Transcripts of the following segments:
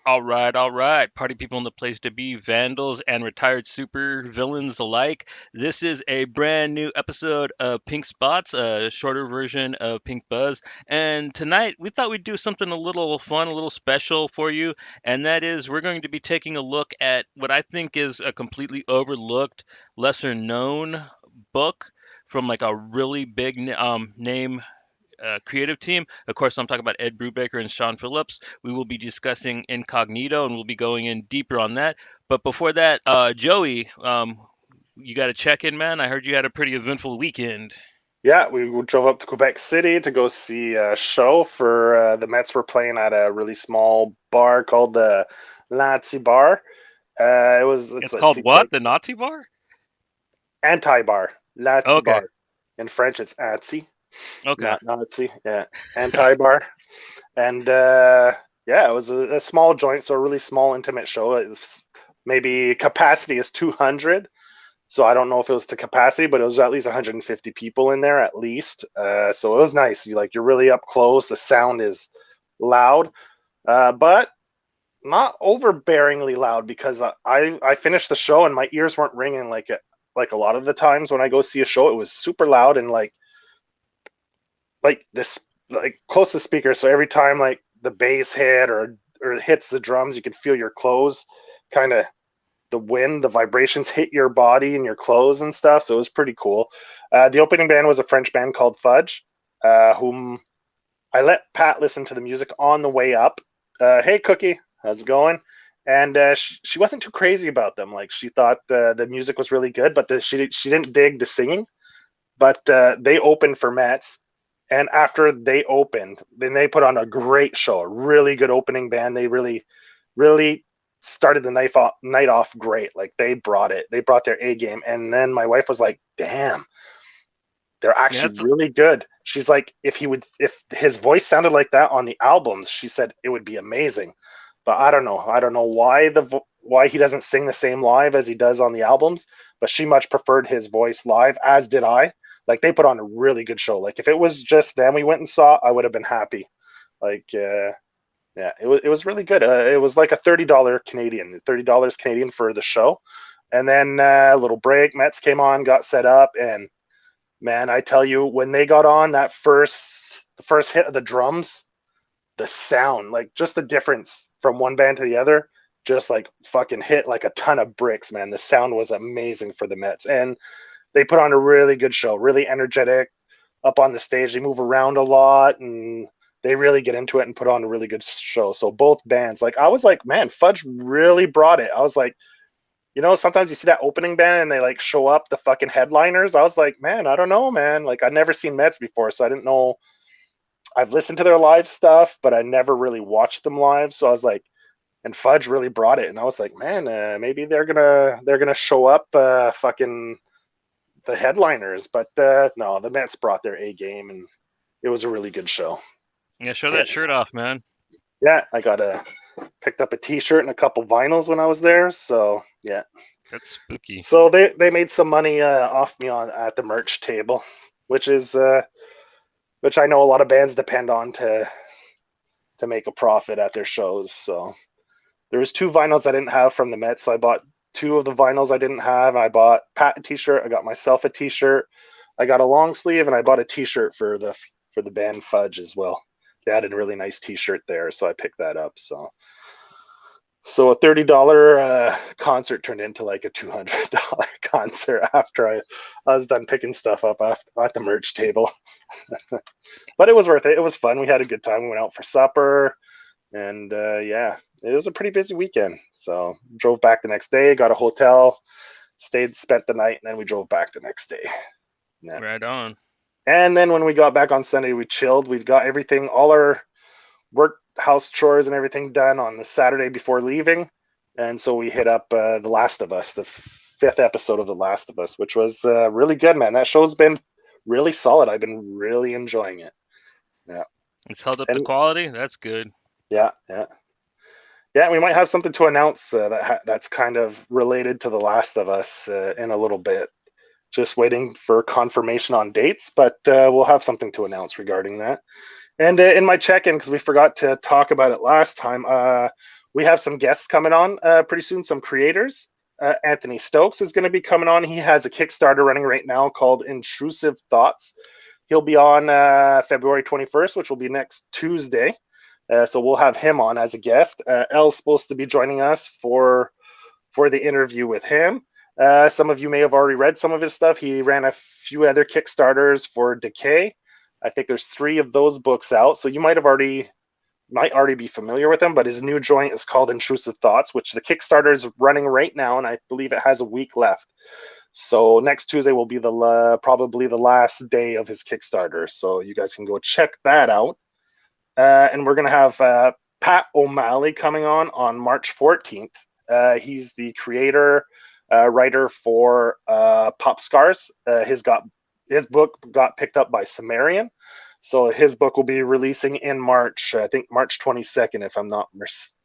All right. Party people in the place to be, vandals and retired super villains alike. This is a brand new episode of Pink Spots, a shorter version of Pink Buzz. And tonight we thought we'd do something a little fun, a little special for you. And that is we're going to be taking a look at what I think is a completely overlooked, lesser known book from like a really big name creative team. Of course, I'm talking about Ed Brubaker and Sean Phillips. We will be discussing Incognito, and we'll be going in deeper on that. But before that, Joey, you got to check in, man. I heard you had a pretty eventful weekend. Yeah, we drove up to Quebec City to go see a show for the Mets were playing at a really small bar called the Nazi Bar. It's It called seems what? like The Nazi bar? anti-bar, Nazi Okay. bar. In French, it's Nazi, Okay. not Nazi. Yeah, anti-bar. And yeah, it was a small joint, so a really small, intimate show. It's maybe capacity is 200. So I don't know if it was to capacity, but it was at least 150 people in there at least. So it was nice. You're really up close. The sound is loud, but not overbearingly loud because I finished the show and my ears weren't ringing like a lot of the times when I go see a show. It was super loud and like this like close to the speaker. So every time like the bass hit or it hits the drums, you could feel your clothes kind of the wind, the vibrations hit your body and your clothes and stuff. So it was pretty cool. The opening band was a French band called Fudge, whom I let Pat listen to the music on the way up. Hey, Cookie, how's it going? And she wasn't too crazy about them. Like she thought the music was really good, but she didn't dig the singing. But they opened for Mets, and after they opened, then they put on a great show, a really good opening band. They really started the night off great. Like they brought it. They brought their A game. And then my wife was like, "Damn, they're Yeah, actually really good." She's like, if his voice sounded like that on the albums, she said it would be amazing. But I don't know. I don't know why he doesn't sing the same live as he does on the albums, but she much preferred his voice live, as did I. Like they put on a really good show. Like if it was just them we went and saw, I would have been happy. Like yeah, it was really good. It was like a $30 Canadian for the show, and then a little break. Mets came on, got set up, and man, I tell you, when they got on the first hit of the drums, the sound, like just the difference from one band to the other, just like fucking hit like a ton of bricks, man. The sound was amazing for the Mets, and they put on a really good show, really energetic up on the stage. They move around a lot and they really get into it and put on a really good show. So both bands, like I was like, man, Fudge really brought it. I was like, sometimes you see that opening band and they like show up the fucking headliners. I was like, man, I don't know, man. Like I'd never seen Mets before, so I didn't know. I've listened to their live stuff, but I never really watched them live. So I was like, and Fudge really brought it, and I was like, man, maybe they're gonna show up, fucking the headliners. But no, the Mets brought their A game, and it was a really good show. yeah. Show Yeah, that shirt off, man. yeah. Picked up a T-shirt and a couple vinyls when I was there. So yeah. That's spooky. So they made some money off me on at the merch table, which is which I know a lot of bands depend on to make a profit at their shows. So there was two vinyls I didn't have from the Mets, so I bought two of the vinyls I didn't have. I bought Pat a T-shirt. I got myself a T-shirt. I got a long sleeve, and I bought a T-shirt for the band Fudge as well. They had a really nice T-shirt there, so I picked that up. So a $30 concert turned into like a $200 concert after I was done picking stuff up at the merch table. But it was worth it. It was fun. We had a good time. We went out for supper, and yeah, it was a pretty busy weekend. So drove back the next day, got a hotel, spent the night, and then we drove back the next day. Yeah. Right on. And then when we got back on Sunday, we chilled. We got everything, all our work, house chores, and everything done on the Saturday before leaving. And so we hit up The Last of Us, the fifth episode of The Last of Us, which was really good, man. That show's been really solid. I've been really enjoying it. Yeah. It's held up the And quality. That's good. yeah, yeah. Yeah, we might have something to announce that's kind of related to The Last of Us in a little bit. Just waiting for confirmation on dates, but we'll have something to announce regarding that. And in my check-in, because we forgot to talk about it last time, we have some guests coming on pretty soon, some creators. Anthony Stokes is going to be coming on. He has a Kickstarter running right now called Intrusive Thoughts. He'll be on February 21st, which will be next Tuesday. So we'll have him on as a guest. Elle's supposed to be joining us for the interview with him. Some of you may have already read some of his stuff. He ran a few other Kickstarters for Decay. I think there's 3 of those books out, so you might already be familiar with him. But his new joint is called Intrusive Thoughts, which the Kickstarter is running right now, and I believe it has a week left. So next Tuesday will be probably the last day of his Kickstarter. So you guys can go check that out. And we're gonna have Pat O'Malley coming on March 14th. He's the creator, writer for Pop Scars. His book got picked up by Sumerian, so his book will be releasing in March. I think March 22nd, if I'm not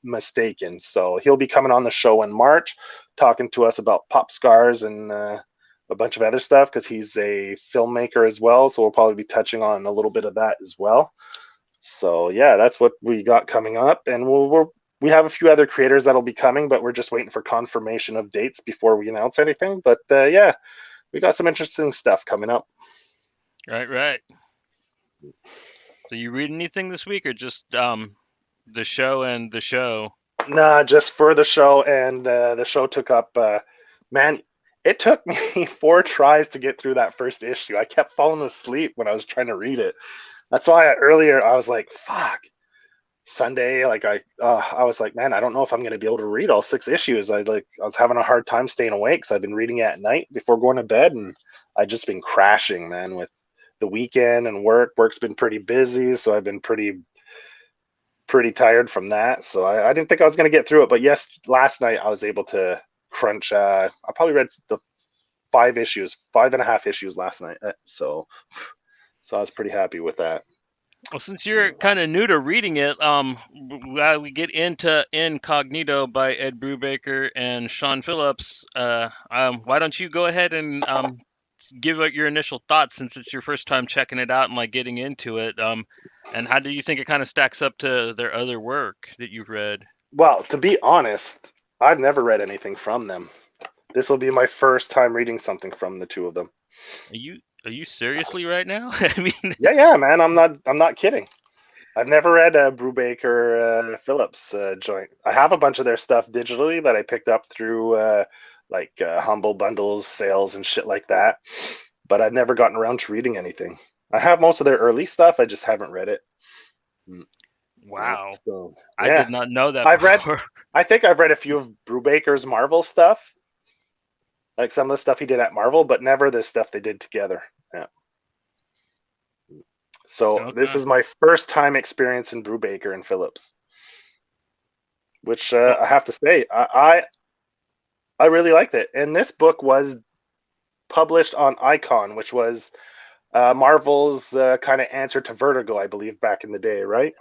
mistaken. So he'll be coming on the show in March, talking to us about Pop Scars and a bunch of other stuff because he's a filmmaker as well. So we'll probably be touching on a little bit of that as well. So yeah, that's what we got coming up, and we have a few other creators that'll be coming, but we're just waiting for confirmation of dates before we announce anything. But yeah, we got some interesting stuff coming up. Right, right. So you read anything this week, or just the show and the show? Nah, just for the show, and the show took up. Man, it took me 4 tries to get through that first issue. I kept falling asleep when I was trying to read it. That's why earlier I was like, "Fuck." Sunday, like I was like, man, I don't know if I'm going to be able to read all 6 issues. I was having a hard time staying awake because I've been reading it at night before going to bed, and I just been crashing, man, with the weekend and work. Work's been pretty busy, so I've been pretty tired from that. So I didn't think I was going to get through it, but yes, last night I was able to crunch. I probably read the 5.5 issues last night. So I was pretty happy with that. Well, since you're kind of new to reading it, while we get into Incognito by Ed Brubaker and Sean Phillips, why don't you go ahead and give out your initial thoughts since it's your first time checking it out and like getting into it. And how do you think it kind of stacks up to their other work that you've read? Well, to be honest, I've never read anything from them. This will be my first time reading something from the 2 of them. Are you seriously right now? I mean, Yeah, man. I'm not kidding. I've never read a Brubaker Phillips joint. I have a bunch of their stuff digitally that I picked up through Humble Bundles sales and shit like that, but I've never gotten around to reading anything. I have most of their early stuff. I just haven't read it. wow, So I yeah, did not know that I've read. before. I think I've read a few of Brubaker's Marvel stuff, like some of the stuff he did at Marvel, but never the stuff they did together. Yeah. So this Okay. is my first time experiencing Brubaker and Phillips, which Well, I have to say I really liked it. And this book was published on Icon, which was Marvel's kind of answer to Vertigo, I believe, back in the day, right?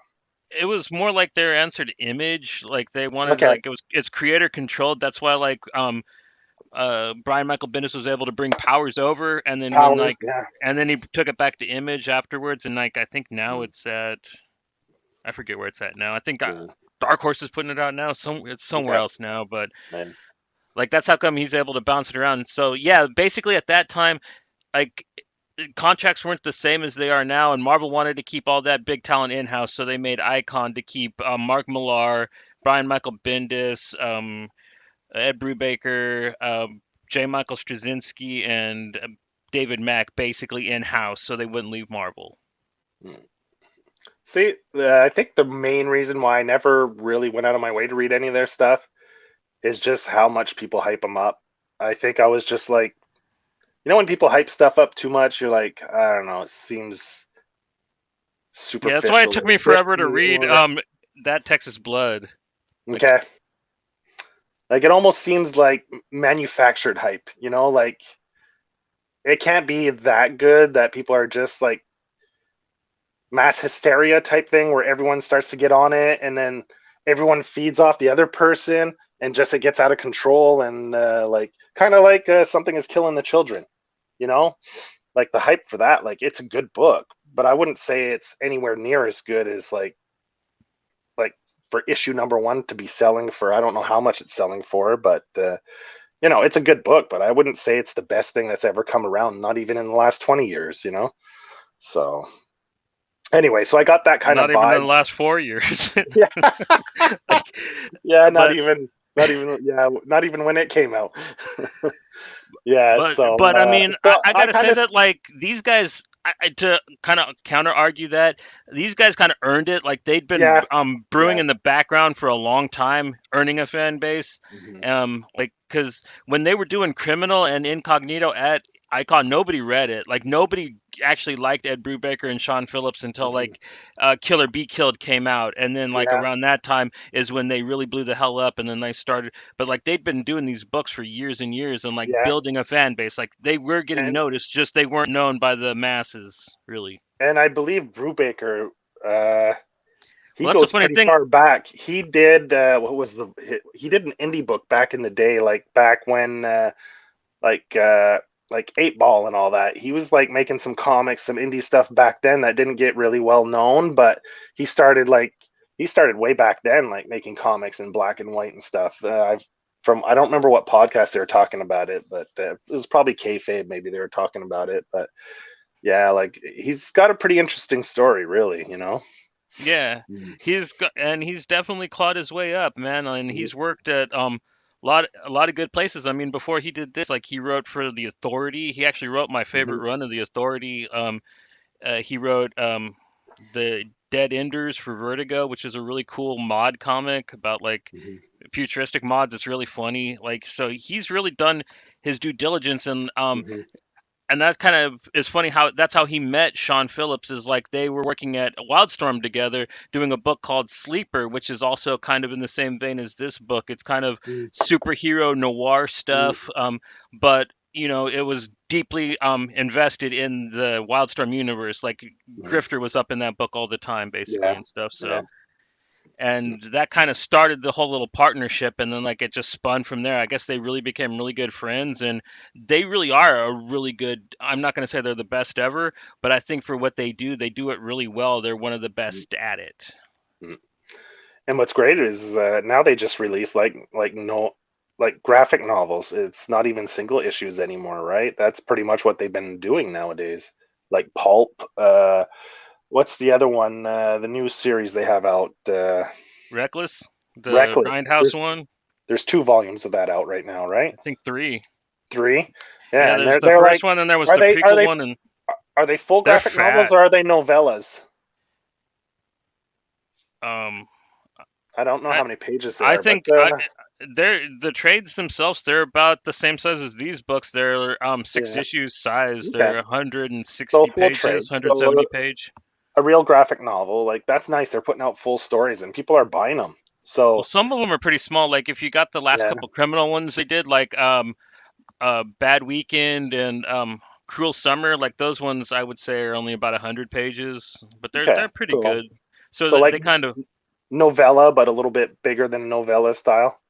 it was more like their answer to Image. Like they wanted, Okay, like it's creator controlled. That's why like Brian Michael Bendis was able to bring Powers over, and then when Powers, like yeah. and then he took it back to Image afterwards, and like I think now Mm, it's at, I forget where it's at now. I think yeah. Dark Horse is putting it out now. It's somewhere Okay, else now, but man. like that's how come he's able to bounce it around. So yeah, basically at that time, like contracts weren't the same as they are now, and Marvel wanted to keep all that big talent in house, so they made Icon to keep Mark Millar, Brian Michael Bendis, Ed Brubaker, J. Michael Straczynski, and David Mack basically in house, so they wouldn't leave Marvel. Mm. See, I think the main reason why I never really went out of my way to read any of their stuff is just how much people hype them up. I think I was just like, when people hype stuff up too much, you're like, I don't know, it seems Yeah, that's why it superficial took or me forever to risky read or that Texas Blood. Like, okay. Like it almost seems like manufactured hype, like it can't be that good that people are just like mass hysteria type thing where everyone starts to get on it and then everyone feeds off the other person and just it gets out of control and like kind of like something is killing the children, you know? Like the hype for that, like it's a good book, but I wouldn't say it's anywhere near as good as like for issue number one to be selling for, I don't know how much it's selling for, but you know, it's a good book, but I wouldn't say it's the best thing that's ever come around, not even in the last 20 years, you know? So anyway, so I got that kind of Not even in the vibes. last 4 years. Yeah. Like, Yeah, but not even when it came out. Yeah, but I mean, so I I gotta kind say of, that like these guys, to kind of counter argue that these guys kind of earned it. Like they'd been yeah, brewing yeah. in the background for a long time, earning a fan base. Hmm. Like because when they were doing Criminal and Incognito at Icon, nobody read it. Like nobody actually liked Ed Brubaker and Sean Phillips until Hmm. like Killer Be Killed came out, and then like Yeah, around that time is when they really blew the hell up, and then they started. But like they'd been doing these books for years and years, and like yeah. building a fan base. Like they were getting And noticed, just they weren't known by the masses, really. I believe Brubaker, uh, he Well, that's the goes funny pretty thing. far back. He did what was the he did an indie book back in the day, like back when like uh like 8 Ball and all that. He was like making some comics, some indie stuff back then that didn't get really well known, but he started like he started way back then, like making comics in black and white and stuff. I've from I don't remember what podcast they were talking about it, but it was probably kayfabe. Maybe they were talking about it, but yeah, like he's got a pretty interesting story, really. You know. Yeah, Mm. and he's definitely clawed his way up, man. And Mhm. he's worked at a lot of good places. I mean, before he did this, like he wrote for the Authority. He actually wrote my favorite Mhm. run of the Authority. He wrote the Dead Enders for Vertigo, which is a really cool mod comic about like Mhm. futuristic mods. It's really funny. Like so, he's really done his due diligence, Mhm. and that kind of is funny how that's how he met Sean Phillips. Is like they were working at Wildstorm together doing a book called Sleeper, which is also kind of in the same vein as this book. It's kind of Mhm. superhero noir stuff, but you know it was deeply invested in the Wildstorm universe. Like Mhm. Grifter was up in that book all the time basically Yeah. and stuff. Yeah. So and that kind of started the whole little partnership, and then like it just spun from there. I guess they really became really good friends, and they really are a really good, I'm not going to say they're the best ever, but I think for what they do it really well. They're one of the best at it. Mhm. And what's great is now they just release like no like graphic novels. It's not even single issues anymore, right? That's pretty much what they've been doing nowadays. Like Pulp. What's the other one? The new series they have out. Reckless, the Reckless. Grindhouse one. There's 2 volumes of that out right now, right? I think three. 3. Yeah, Yeah, and there's the they're first like, one, and there was are the they prequel one, and are they full they're graphic novels fat. or are they novellas? um I don't know I, how many pages they I are, but think they're the trades themselves. They're about the same size as these books. They're six yeah, issues size. okay. They're So 160 full pages, trade. 170 page. A real graphic novel, like that's nice. They're putting out full stories and people are buying them. Well, So some of them are pretty small. Like if you got the last yeah, couple criminal ones they did, like Bad Weekend and Cruel Summer, like those ones I would say are only about 100 pages, but okay. they're pretty So good. So so like they kind of novella, but a little bit bigger than novella style.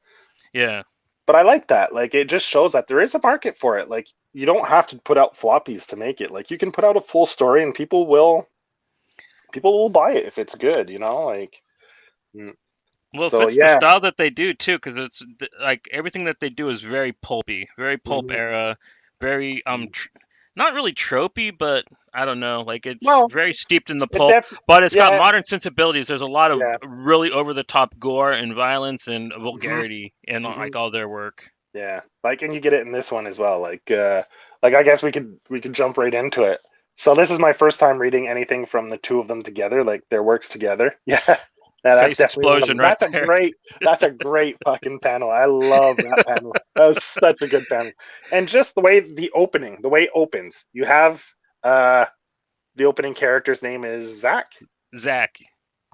yeah. But I like that. Like it just shows that there is a market for it. Like you don't have to put out floppies to make it. Like you can put out a full story and people will buy it if it's good, you know? Like mm. Well, it So fits the yeah. style that they do too, because it's like everything that they do is very pulpy, very pulp Mhm. era, very not really tropey, but I don't know, like it's Well, very steeped in the it pulp, but it's got yeah, modern sensibilities. There's a lot of yeah. really over the top gore and violence and Hmm. vulgarity in Hmm. like all their work. Yeah. Like and you get it in this one as well. Like I guess we could jump right into it. So this is my first time reading anything from the two of them together, like their works together. Yeah. Yeah, that's Face definitely one of explosion them. right there. That's a great fucking panel. I love that panel. That was such a good panel. And just the way it opens. You have uh the opening character's name is Zach,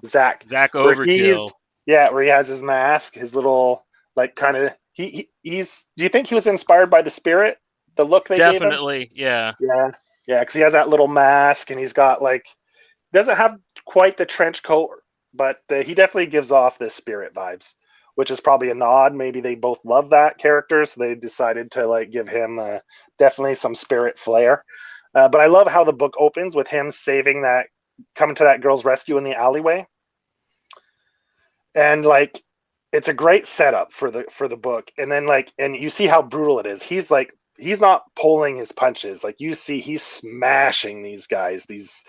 Zach, Zach where he's Overkill. yeah, where he has his mask, his little like kind of he's. Do you think he was inspired by the spirit? The look they gave him? Definitely, yeah. Yeah, yeah, because he has that little mask and he's got like doesn't have quite the trench coat, but he definitely gives off the spirit vibes, which is probably a nod. Maybe they both love that character, so they decided to like give him definitely some spirit flair. But I love how the book opens with him saving that, coming to that girl's rescue in the alleyway, and like it's a great setup for the book. And then like, and you see how brutal it is. He's like, he's not pulling his punches. Like you see, he's smashing these guys. These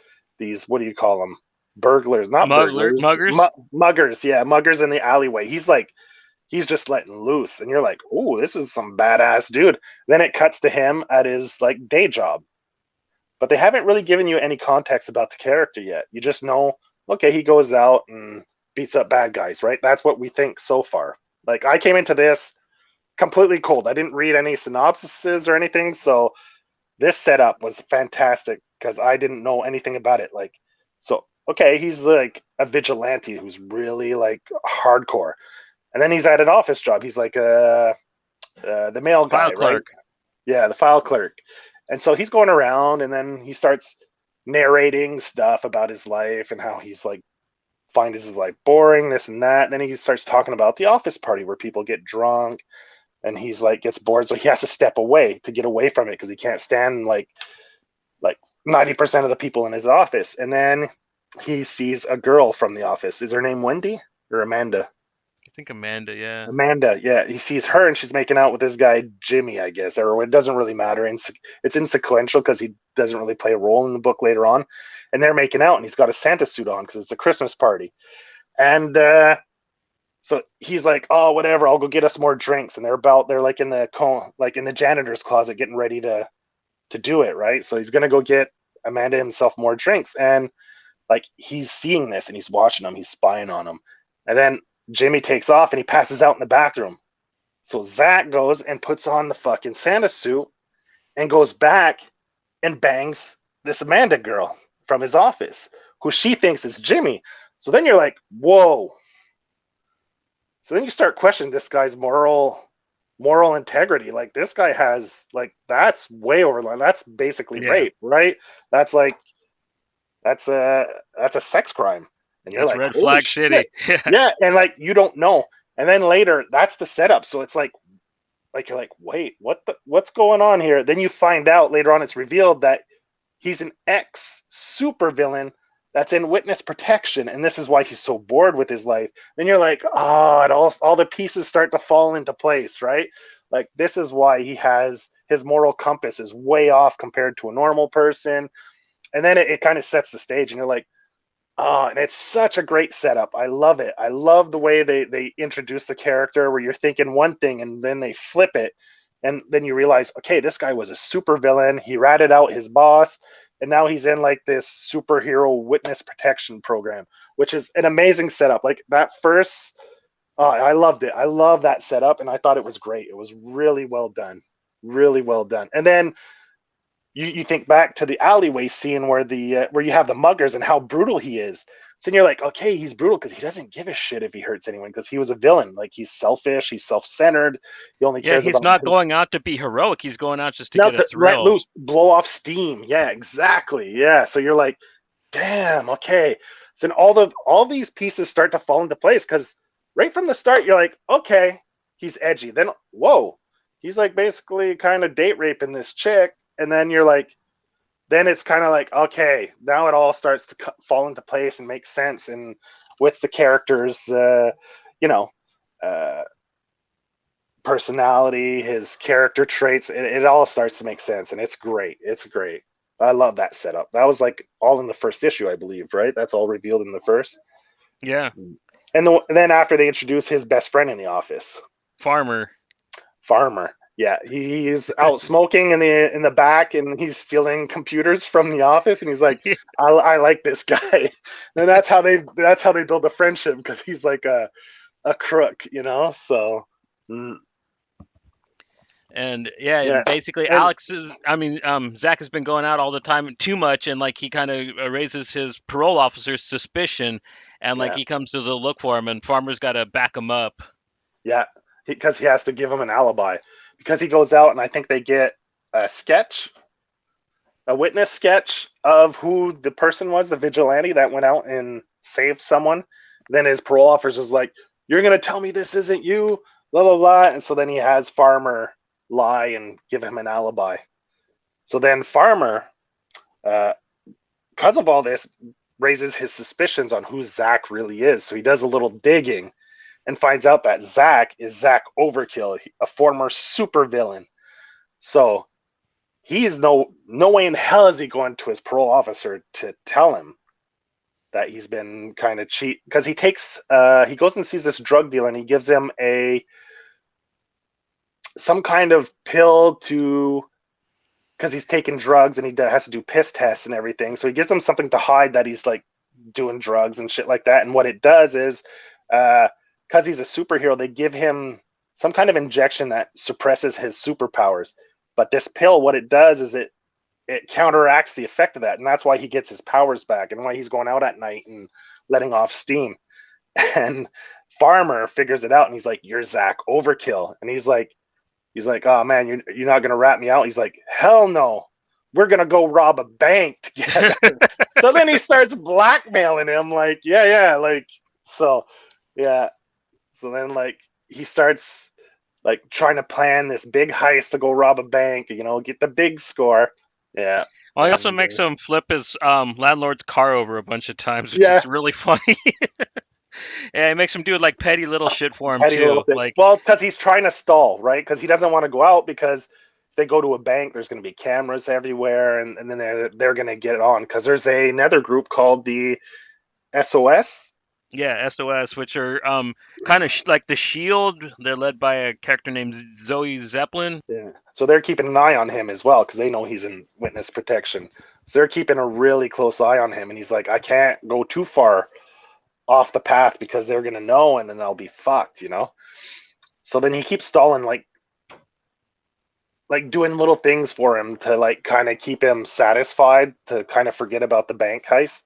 what do you call them? Burglars, not burglars, Muggers. muggers. Yeah, muggers in the alleyway. He's like, he's just letting loose, and you're like, oh, this is some badass dude. Then it cuts to him at his like day job, but they haven't really given you any context about the character yet. You just know, okay, he goes out and beats up bad guys, right? That's what we think so far. Like I came into this completely cold. I didn't read any synopsises or anything, so this setup was fantastic because I didn't know anything about it. Like, so okay, he's like a vigilante who's really like hardcore, and then he's at an office job. He's like the mail File guy, right? clerk. Yeah, the file clerk. And so he's going around, and then he starts narrating stuff about his life and how he's like finds his life boring, this and that. And then he starts talking about the office party where people get drunk, and he's like gets bored, so he has to step away to get away from it because he can't stand like 90% of the people in his office. And then he sees a girl from the office. Is her name Wendy or Amanda? I think Amanda. Yeah. Amanda, yeah, he sees her and she's making out with this guy Jimmy, I guess, or it doesn't really matter. It's insequential because he doesn't really play a role in the book later on. And they're making out, and he's got a Santa suit on because it's a Christmas party. And so he's like, "Oh, whatever, I'll go get us more drinks." And they're like in the janitor's closet getting ready to do it, right? So he's gonna go get Amanda himself more drinks, and like he's seeing this and he's watching them, he's spying on them, and then Jimmy takes off and he passes out in the bathroom. So Zach goes and puts on the fucking Santa suit and goes back and bangs this Amanda girl from his office, who she thinks is Jimmy. So then you're like, whoa. So then you start questioning this guy's moral integrity. Like this guy has like that's way over the line. That's basically Yeah. rape, right? That's like that's a that's a sex crime. And you're That's like, Red holy Flag shit. City. Yeah. Yeah, and like you don't know. And then later, that's the setup. So it's like you're like, wait, what's going on here? Then you find out later on, it's revealed that he's an ex supervillain that's in witness protection, and this is why he's so bored with his life. Then you're like, oh, it all the pieces start to fall into place, right? Like this is why he has his moral compass is way off compared to a normal person. And then it kind of sets the stage, and you're like, oh, and it's such a great setup. I love it. I love the way they introduce the character where you're thinking one thing and then they flip it. And then you realize, okay, this guy was a super villain. He ratted out his boss, and now he's in like this superhero witness protection program, which is an amazing setup. Like that first, I loved it. I love that setup, and I thought it was great. It was really well done, really well done. And then you think back to the alleyway scene where you have the muggers and how brutal he is. So you're like, okay, he's brutal because he doesn't give a shit if he hurts anyone because he was a villain. Like he's selfish, he's self-centered, he only Yeah. cares He's about not himself. going out to be heroic. He's going out just to Now get a to let thrill. loose, blow off steam. Yeah, exactly. Yeah. So you're like, damn, okay. So then all these pieces start to fall into place because right from the start, you're like, okay, he's edgy. Then whoa, he's like basically kind of date raping this chick. And then you're like, then it's kind of like, okay, now it all starts to fall into place and make sense. And with the characters, you know, uh, personality, his character traits, it all starts to make sense. And it's great. It's great. I love that setup. That was like all in the first issue, I believe, right? That's all revealed in the first. Yeah. And then after they introduce his best friend in the office, Farmer. Farmer. Yeah, he's out smoking in the back, and he's stealing computers from the office. And he's like, I like this guy." And that's how they build a friendship because he's like a crook, you know. So And yeah, yeah, and basically and Zach has been going out all the time too much, and like he kind of raises his parole officer's suspicion, and like yeah, he comes to the look for him, and Farmer's got to back him up. yeah, because he has to give him an alibi because he goes out, and I think they get a sketch, a witness sketch of who the person was, the vigilante that went out and saved someone. Then his parole officer is like, "You're gonna tell me this isn't you?" Blah blah blah. And so then he has Farmer lie and give him an alibi. So then Farmer, uh, because of all this, raises his suspicions on who Zach really is. So he does a little digging, and finds out that Zach is Zach Overkill, a former supervillain. So he's no way in hell is he going to his parole officer to tell him that he's been kind of cheat, because he goes and sees this drug dealer and he gives him a some kind of pill to, because he's taking drugs and he has to do piss tests and everything. So he gives him something to hide that he's like doing drugs and shit like that. And what it does is, because he's a superhero, they give him some kind of injection that suppresses his superpowers. But this pill, what it does is it counteracts the effect of that, and that's why he gets his powers back and why he's going out at night and letting off steam. And Farmer figures it out and he's like, "You're Zach Overkill," and he's like, "Oh man, you're not gonna rat me out." He's like, "Hell no, we're gonna go rob a bank together." So then he starts blackmailing him, like, yeah, like, so, yeah. So then, like, he starts like trying to plan this big heist to go rob a bank, get the big score. Yeah, Well, he also and makes him flip his landlord's car over a bunch of times, which yeah, is really funny. Yeah, he makes him do like petty little shit for him petty little too. thing. Like, Well, it's because he's trying to stall, right? Because he doesn't want to go out, because if they go to a bank, there's going to be cameras everywhere, and then they're going to get it on, because there's another group called the SOS. yeah, SOS, which are kind of like the Shield. They're led by a character named Zoe Zeppelin. Yeah. So they're keeping an eye on him as well, because they know he's in witness protection. So they're keeping a really close eye on him, and he's like, I can't go too far off the path because they're going to know, and then I'll be fucked. So then he keeps stalling, like doing little things for him to like kind of keep him satisfied, to kind of forget about the bank heist.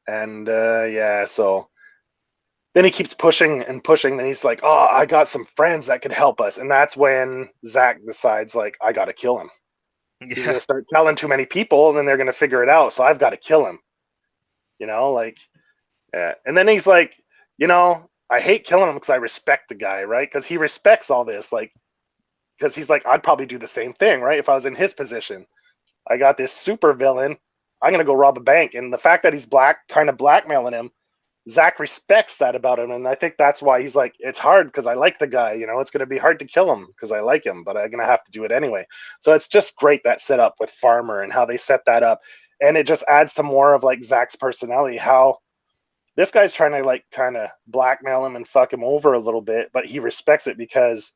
And yeah, so then he keeps pushing and pushing. Then he's like, "Oh, I got some friends that could help us." And that's when Zach decides, like, I got to kill him. He's Yeah, going to start telling too many people, and then they're going to figure it out. So I've got to kill him. Like, yeah. And then he's like, I hate killing him because I respect the guy, right? Because he respects all this, like, because he's like, I'd probably do the same thing, right? If I was in his position. I got this super villain. I'm gonna go rob a bank, and the fact that he's kind of blackmailing him, Zach respects that about him, and I think that's why he's like, it's hard because I like the guy. It's gonna be hard to kill him because I like him, but I'm gonna have to do it anyway. So it's just great, that setup with Farmer and how they set that up, and it just adds to more of like Zach's personality. How this guy's trying to like kind of blackmail him and fuck him over a little bit, but he respects it because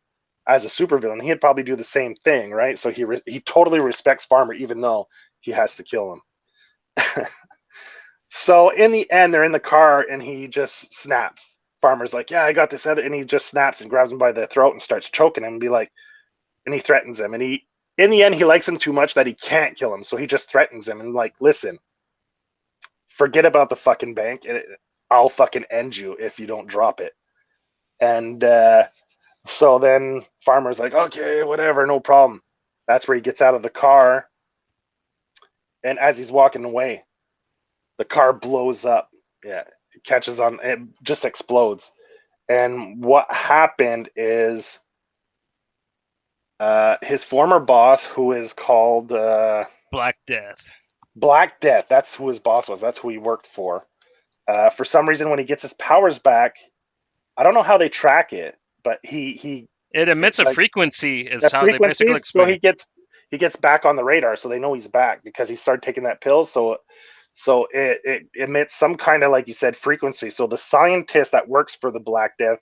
as a supervillain, he'd probably do the same thing, right? So he totally respects Farmer, even though he has to kill him. So in the end, they're in the car, and he just snaps. Farmer's like, "Yeah, I got this other," and he just snaps and grabs him by the throat and starts choking him, and be like, and he threatens him, and in the end, he likes him too much that he can't kill him, so he just threatens him and like, "Listen, forget about the fucking bank, and I'll fucking end you if you don't drop it." And so then Farmer's like, "Okay, whatever, no problem." That's where he gets out of the car, and as he's walking away, the car blows up. Yeah, it catches on, it just explodes. And what happened is, his former boss, who is called Black Death. Black Death, that's who his boss was. That's who he worked for. For some reason, when he gets his powers back, I don't know how they track it, but he It emits a like frequency, is the how they basically frequencies, so explain it. he gets back on the radar, so they know he's back because he started taking that pill. So it emits some kind of, like you said, frequency. So the scientist that works for the Black Death,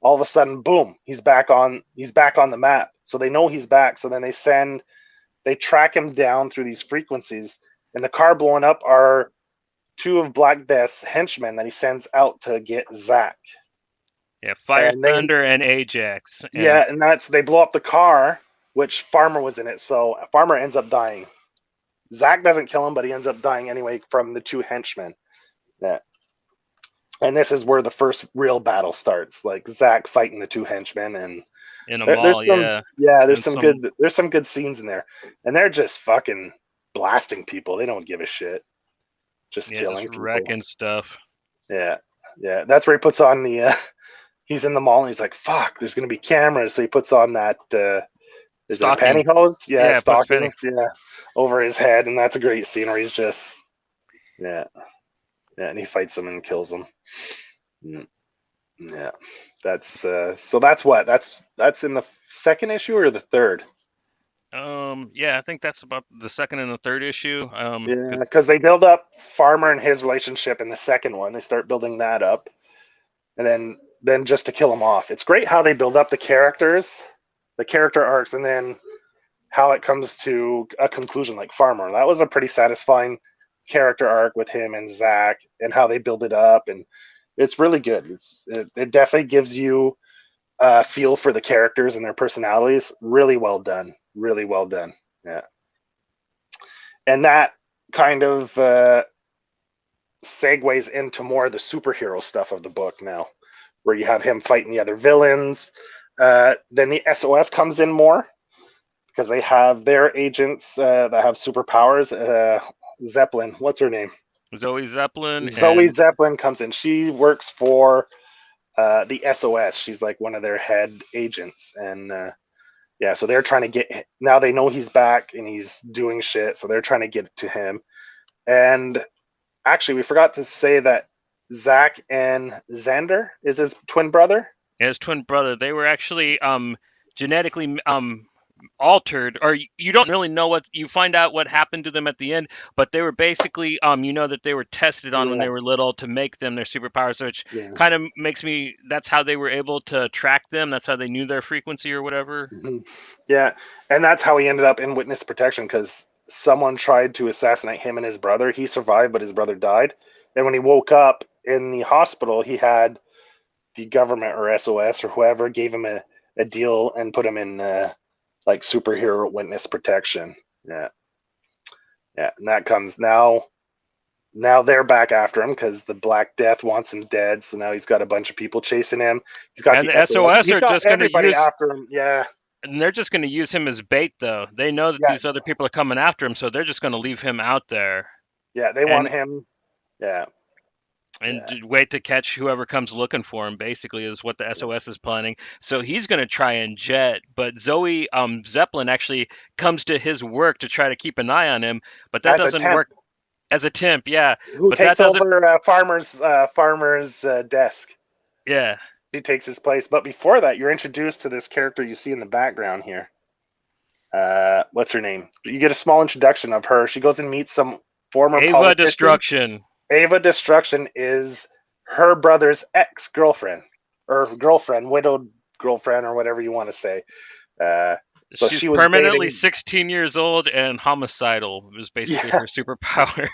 all of a sudden, boom, he's back on the map. So they know he's back. So then they track him down through these frequencies, and the car blowing up are two of Black Death's henchmen that he sends out to get Zach. Yeah, Fire And Thunder and Ajax. And yeah, and they blow up the car, which Farmer was in it. So Farmer ends up dying. Zach doesn't kill him, but he ends up dying anyway from the two henchmen. Yeah. And this is where the first real battle starts, like Zach fighting the two henchmen, and in a there's mall, some, yeah. yeah, And some, there's some good scenes in there, and they're just fucking blasting people. They don't give a shit, just yeah, just killing people. wrecking stuff. Yeah, yeah, that's where he puts on the. He's in the mall and he's like, "Fuck, there's gonna be cameras." So he puts on that. Is it a Stalking. pantyhose? Yeah, Yeah, puts panic. stockings. Yeah, over his head, and that's a great scene where he's just, yeah, yeah, and he fights him and kills him. Mm. Yeah, that's so that's what that's in the second issue or the third. Yeah, I think that's about the second and the third issue. Yeah, 'Cause because they build up Farmer and his relationship in the second one. They start building that up, and then just to kill him off. It's great how they build up the characters, the character arcs, and then how it comes to a conclusion like Farmer. That was a pretty satisfying character arc with him and Zach, and how they build it up, and it's really good. It definitely gives you a feel for the characters and their personalities. Really well done. Really well done. Yeah, and that kind of segues into more of the superhero stuff of the book now, where you have him fighting the other villains. Then the SOS comes in more because they have their agents that have superpowers. Zeppelin, what's her name? Zoe Zeppelin Zoe and Zeppelin comes in. She works for the SOS. She's like one of their head agents, and yeah, so they're trying to get. Now they know he's back and he's doing shit, so they're trying to get to him. And actually, we forgot to say that Zach and Xander is his twin brother. his twin brother, they were actually genetically altered, or you don't really know what you find out what happened to them at the end, but they were basically that they were tested on when Yeah, they were little to make them their superpowers, which yeah. kind of makes me that's how they were able to track them, that's how they knew their frequency or whatever. Hmm. Yeah, and that's how he ended up in witness protection because someone tried to assassinate him and his brother. He survived, but his brother died. And when he woke up in the hospital, he had the government or SOS or whoever gave him a deal and put him in like superhero witness protection. Yeah, yeah, and that comes now. Now they're back after him because the Black Death wants him dead. So now he's got a bunch of people chasing him. He's got And the the SOS. SOS He's are got just going to everybody use after him. Yeah, and they're just going to use him as bait, though. They know that yeah, these other people are coming after him, so they're just going to leave him out there yeah. They want and him. Yeah, and yeah. wait to catch whoever comes looking for him. Basically, is what the SOS is planning. So he's going to try and jet, but Zoe Zeppelin actually comes to his work to try to keep an eye on him, but that As a doesn't temp, work as a temp. Yeah, who but that takes doesn't. over farmer's desk? Yeah, He takes his place. But before that, you're introduced to this character you see in the background here. What's her name? You get a small introduction of her. She goes and meets some former Ava politician. Destruction. Ava Destruction is her brother's ex girlfriend or girlfriend, widowed girlfriend, or whatever you want to say. So She's she was permanently dating. 16 years old and homicidal is basically Yeah, her superpower.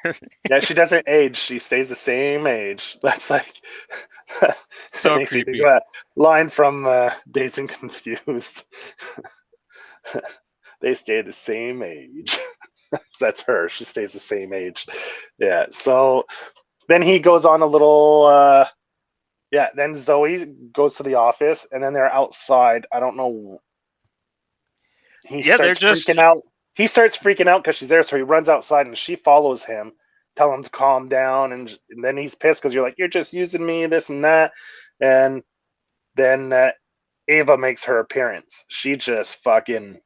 yeah. She doesn't age. She stays the same age. That's like that So makes me think of creepy. that line from Dazed and Confused. They stay the same age. That's her. She stays the same age. Yeah. So then he goes on a little. Yeah. Then Zoe goes to the office, and then they're outside. I don't know. He Yeah, they're starts just freaking out. He starts freaking out because she's there, so he runs outside, and she follows him, tell him to calm down, and then he's pissed because you're like, you're just using me, this and that, and then Ava makes her appearance. She just fucking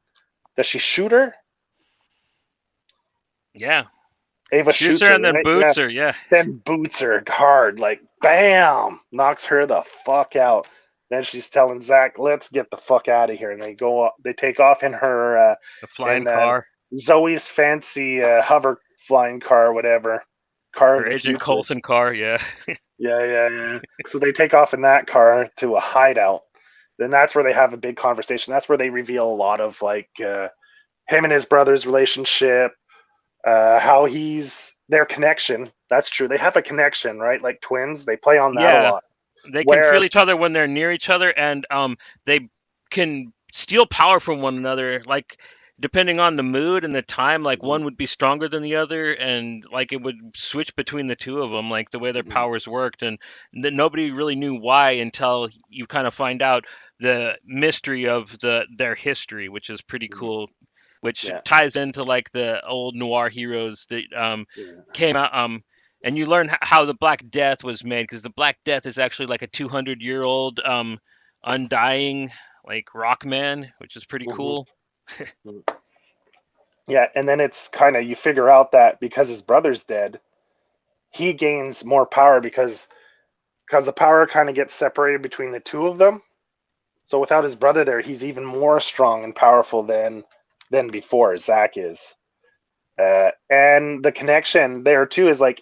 does she shoot her? yeah. Ava Shoots shoots her her, and then right? Yeah. boots her. Yeah. Then boots her hard, like bam, knocks her the fuck out. Then she's telling Zach, "Let's get the fuck out of here." And they go, they take off in her, The flying in car. Zoe's fancy hover flying car, whatever, car of Her the Agent future. Coulson car. Yeah. Yeah, yeah, yeah. So they take off in that car to a hideout. Then that's where they have a big conversation. That's where they reveal a lot of like him and his brother's relationship, how he's their connection. That's true. They have a connection, right? Like twins. They play on that a Yeah. lot. They can feel Where each other when they're near each other, and they can steal power from one another. Like depending on the mood and the time, like Mhm, one would be stronger than the other, and like it would switch between the two of them, like the way their mhm, powers worked, and nobody really knew why until you kind of find out the mystery of their history, which is pretty mhm. cool. Which Yeah, ties into like the old noir heroes that yeah. came out and you learn how the Black Death was made because the Black Death is actually like a 200-year-old undying like rock man, which is pretty Mhm, cool. mhm. Yeah, and then it's kind of you figure out that because his brother's dead, he gains more power because because the power kind of gets separated between the two of them. So without his brother there, he's even more strong and powerful than before. Zach is, and the connection there too is like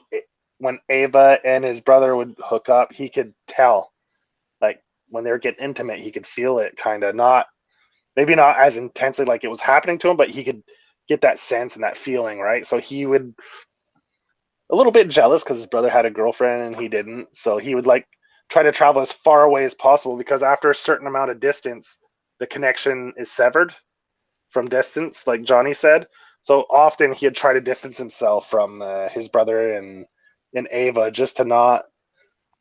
when Ava and his brother would hook up, he could tell, like when they were getting intimate, he could feel it, kind of not maybe not as intensely like it was happening to him, but he could get that sense and that feeling, right? So he would a little bit jealous because his brother had a girlfriend and he didn't. So he would like try to travel as far away as possible because after a certain amount of distance, the connection is severed from distance, like Johnny said. So often he'd try to distance himself from his brother and Ava just to not,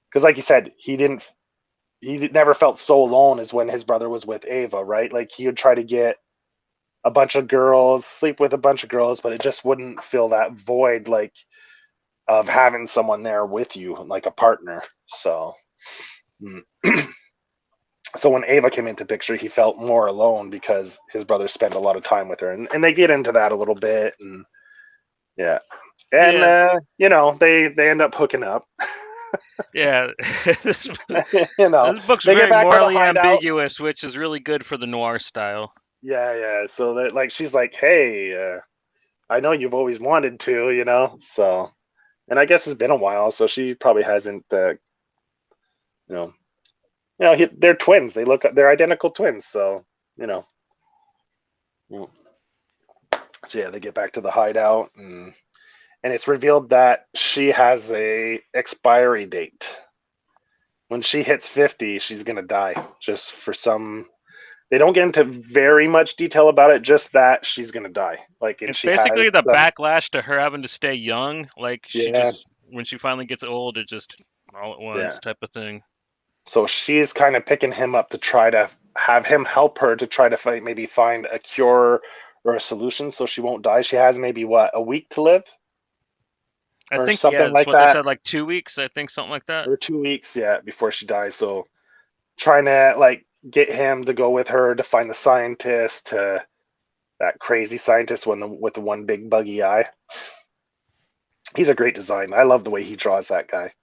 because like you said, he never felt so alone as when his brother was with Ava, right? Like he would try to get a bunch of girls, sleep with a bunch of girls, but it just wouldn't fill that void like of having someone there with you, like a partner. So, so when Ava came into picture, he felt more alone because his brother spent a lot of time with her, and they get into that a little bit, and yeah, and Yeah, they end up hooking up. yeah. this, you know, this book's they get very back to the morally hideout. ambiguous, which is really good for the noir style. Yeah, yeah. So that like she's like, hey, I know you've always wanted to, so. And I guess it's been a while, so she probably hasn't, you know, they're twins. They're identical twins. So, you know, mm. So yeah, they get back to the hideout, and it's revealed that she has a expiry date. When she hits 50, she's gonna die. Just for some, they don't get into very much detail about it. Just that she's gonna die. Like, and It's she basically has the some, backlash to her having to stay young. Like she yeah, just, when she finally gets old, it just all at yeah. once type of thing. So she's kind of picking him up to try to have him help her to try to maybe find a cure or a solution so she won't die. She has maybe what, a week to live I or think yeah, something that's like what they that, said, like 2 weeks. I think something like that. or 2 weeks, yeah, before she dies. So trying to like get him to go with her to find the scientist, to that crazy scientist with the one big buggy eye. He's a great design. I love the way he draws that guy.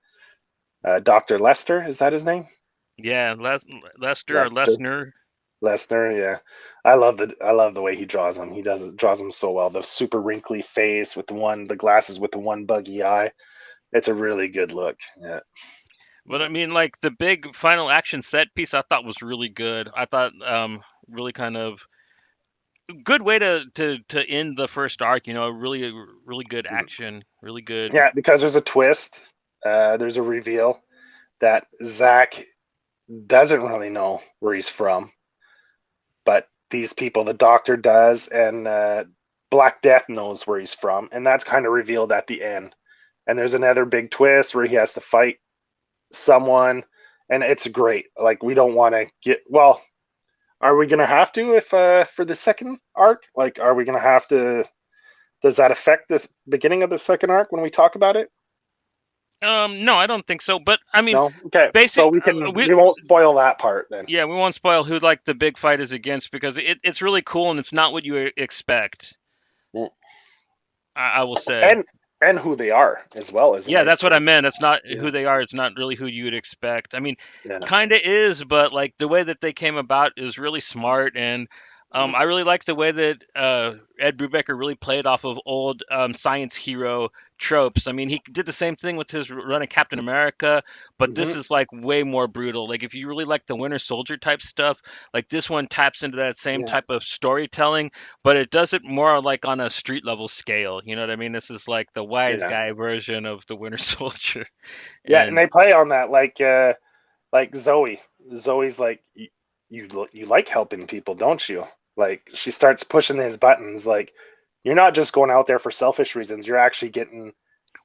Dr. Lester, is that his name? Yeah, Lester or Lester. Lesnar. Lesnar, yeah. I love the way he draws him. He draws him so well. The super wrinkly face with the glasses with the one buggy eye. It's a really good look. Yeah. But I mean, like the big final action set piece, I thought was really good. I thought really kind of good way to end the first arc. You know, really good action, really good. Yeah, because there's a twist. There's a reveal that Zach doesn't really know where he's from, but these people, the doctor does, and Black Death knows where he's from, and that's kind of revealed at the end. And there's another big twist where he has to fight someone, and it's great. Like, we don't want to get, well, are we gonna have to, if for the second arc? Like, are we gonna have to? Does that affect this beginning of the second arc when we talk about it? No, I don't think so. But I mean, No. Okay, so basic. we won't spoil that part then. Yeah, we won't spoil who like the big fight is against because it's really cool and it's not what you expect. Mm. I will say. And who they are as well is a Yeah, nice that's what I twist. meant. It's not Yeah, who they are. It's not really who you would expect. I mean, yeah. kind of is, but like the way that they came about is really smart, and I really like the way that Ed Brubaker really played off of old science hero tropes. I mean, he did the same thing with his run of Captain America, but this Mm-hmm. is like way more brutal. Like if you really like the Winter Soldier type stuff, like this one taps into that same Yeah, type of storytelling, but it does it more like on a street level scale. You know what I mean? This is like the wise yeah, guy version of the Winter Soldier. yeah. And And they play on that, like Zoe. Zoe's like, you like helping people, don't you? Like, she starts pushing his buttons. Like, you're not just going out there for selfish reasons. You're actually getting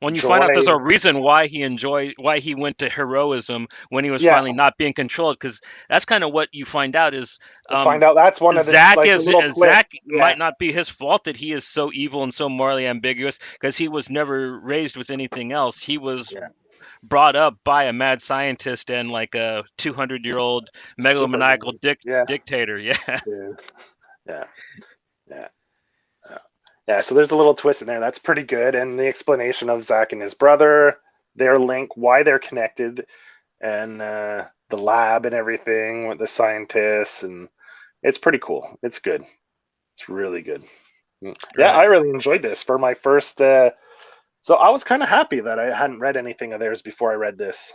when you find joy. out there's a reason why he went to heroism when he was Yeah, finally not being controlled, because that's kind of what you find out is we'll find out that's one of the Zach like the is little twist. Zach Yeah, might not be his fault that he is so evil and so morally ambiguous because he was never raised with anything else. He was yeah. brought up by a mad scientist and like a 200-year-old Super megalomaniacal villain. Yeah, dictator. Yeah. yeah, yeah, yeah. Yeah. Yeah, so there's a little twist in there. That's pretty good. And the explanation of Zach and his brother, their link, why they're connected, and the lab and everything with the scientists, and it's pretty cool. It's good. It's really good. Yeah, I Right. really enjoyed this for my first. So I was kind of happy that I hadn't read anything of theirs before I read this,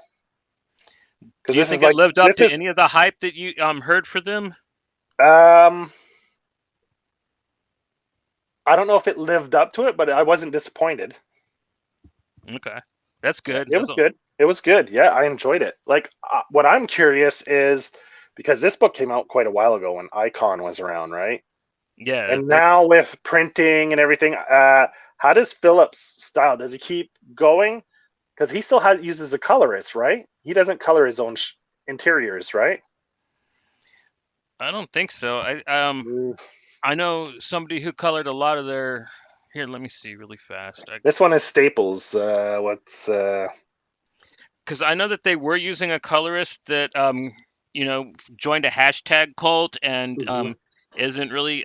because Do you this is think it like lived up this to is any of the hype that you heard for them? um I don't know if it lived up to it, but I wasn't disappointed. Okay, that's Yeah, good. it was good. It was good. Yeah, I enjoyed it. Like what I'm curious is because this book came out quite a while ago when Icon was around, right? Yeah, And this. now with printing and everything, how does Phillips style? Does he keep going? Because he still uses a colorist, right? He doesn't color his own interiors, right? I don't think so. Mm. I know somebody who colored a lot of their. Here, let me see really fast. This one is Staples. What's Because I know that they were using a colorist that joined a hashtag cult and mhm. isn't really